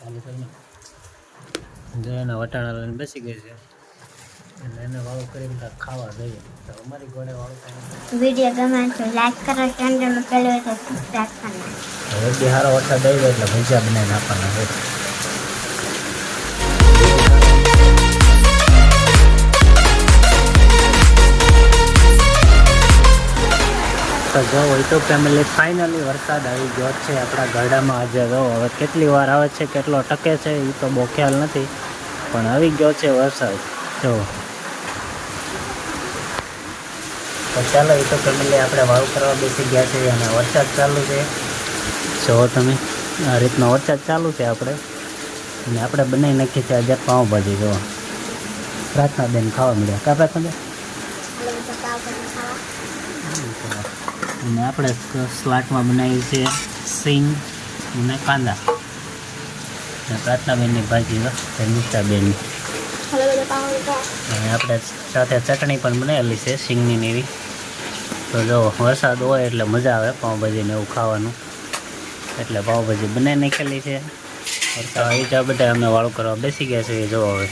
ચાલુ કરીને જો એના વટાણા લઈને બેસી ગઈ છે એટલે એને વાળું કરીને કાંઈક ખાવા જઈએ. તો અમારી ઘોડે વાળું કાંઈ વિડીયો ગમે તો લાઈક કરો, ચેનલમાં પહેલી વાર સબસ્ક્રાઈબ કરना. હવે બી સારો વરસાદ આવી જાય એટલે ભજીયા બનાવીને આપવાના છે. તો જો યુટ્યુબ ફેમિલી ફાઇનલી વરસાદ આવી ગયો છે આપણા ગરડામાં. આજે જો હવે કેટલી વાર આવે છે, કેટલો ટકે છે એ તો બહુ ખ્યાલ નથી, પણ આવી ગયો છે વરસાદ. જો તો ચાલો યુટ્યુબ ફેમિલી આપણે વાળું કરવા બેસી ગયા છે અને વરસાદ ચાલુ છે. જો તમે આ રીતનો વરસાદ ચાલુ છે આપણે, અને આપણે બનાવી નાખીએ છીએ આજે પાઉંભાજી. જો પ્રાર્થના બેન ખાવા મળ્યા કા પ્રાર્થના બેન? અને આપણે સ્લાટમાં બનાવી છે સિંગ અને કાંદા, અને પ્રાર્થનાબેનની ભાજી મિષ્ટાબેનની. અને આપણે સાથે ચટણી પણ બનાવેલી છે સિંગની ને એવી. તો જો વરસાદ હોય એટલે મજા આવે પાઉંભાજીને એવું ખાવાનું, એટલે પાઉંભાજી બનાવી નાખેલી છે. વરસાદ આવી જાય બધા અમે વાળું કરવા બેસી ગયા છે. જો હવે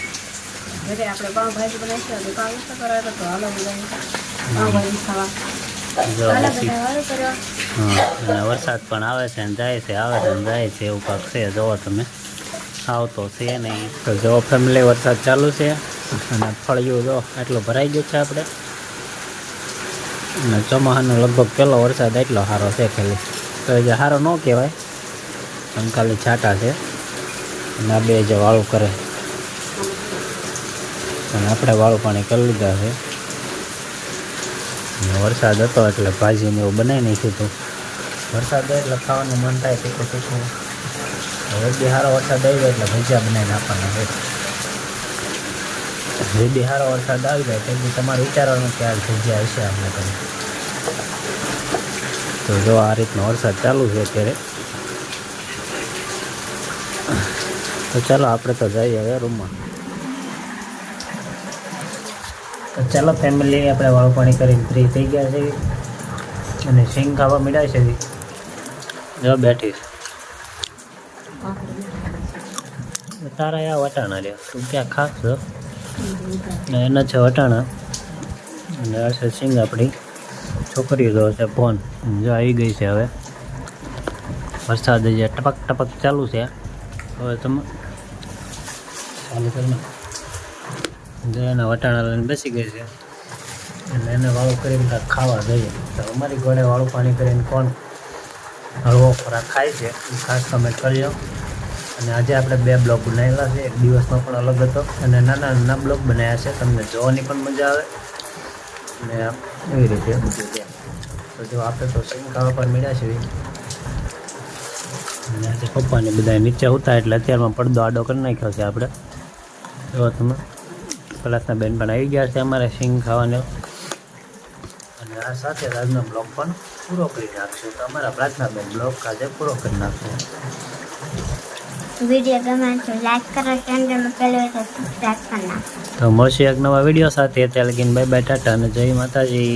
આપણે પાઉંભાજી બનાવીશું, પાઉંભાજી ખાવા. જો હા, અને વરસાદ પણ આવે છે ને જાય છે, આવે છે ને જાય છે, એવું કાંક છે. જોવો તમે, આવતો છે નહીં. તો જો ફેમિલી વરસાદ ચાલુ છે અને ફળિયું જો એટલું ભરાઈ ગયું છે આપણે. અને ચોમાસાનો લગભગ પહેલો વરસાદ એટલો સારો છે ખાલી. તો જે સારો ન કહેવાય, પણ ખાલી છાંટા છે. અને આ બે જે વાળું કરે, અને આપણે વાળું પાણી કરી લીધા છે. વરસાદ હતો એટલે ભાજીને એવું બનાવી નાખ્યું હતું. વરસાદ હોય એટલે ખાવાનું મન થાય તીખું તીખું. હવે બી સારો વરસાદ આવી જાય એટલે ભજીયા બનાવીને આપવાના છે. જે બી સારો વરસાદ આવી જાય તે બી તમારે વિચારવાનું કે આ ભજીયા હશે આપણે તમે. તો જો આ રીતનો વરસાદ ચાલુ છે અત્યારે. તો ચાલો આપણે તો જઈએ હવે રૂમમાં. તો ચાલો ફેમિલી આપણે વાળું પાણી કરીને ફ્રી થઈ ગયા છે અને સિંગ ખાવા મળ્યા છે. જો બેઠી તારા આ વટાણા લે, તું ક્યાં ખાસ છો? એના છે વટાણા અને આ છે સિંગ. આપણી છોકરીઓ જો છે ફોન જો આવી ગઈ છે. હવે વરસાદ જે ટપક ટપક ચાલુ છે. હવે તમે ચાલુ કરીને જો એના વટાણા લઈને બેસી ગઈ છે એટલે એને વાળું કરીને કાંઈક ખાવા જઈએ. તો અમારી ઘોડે વાળું પાણી કરીને કોણ હળવો ખોરાક ખાય છે એ ખાસ કમેન્ટ કરજો. અને આજે આપણે 2 બ્લોગ બનાવેલા છે, એક દિવસનો પણ અલગ હતો અને નાના નાના બ્લોગ બનાવ્યા છે, તમને જોવાની પણ મજા આવે અને એવી રીતે બધું છે. તો જો આપણે તો સિંગ ખાવા પર મળ્યા છે. અને આજે પપ્પાને બધા નીચે ઉતા એટલે અત્યારમાં પડદો આડો કરી નાખ્યો છે આપણે. જો તમે પ્રાર્થના બેન પણ આવી ગયા છે અમારે સિંગ ખાવાનો. અને આ સાથે આજનો બ્લોગ પણ પૂરો કરી નાખશું. તો અમારા પ્રાર્થના બેન બ્લોગ આજે પૂરો કરી નાખશું. વિડીયો ગમે તો લાઈક કરો, ચેનલમાં પહેલી વાર સબસ્ક્રાઈબ કરना. તો મળશે એક નવા વિડીયો સાથે. ત્યાં લગીને બાય બાય, ટાટા અને જય માતાજી.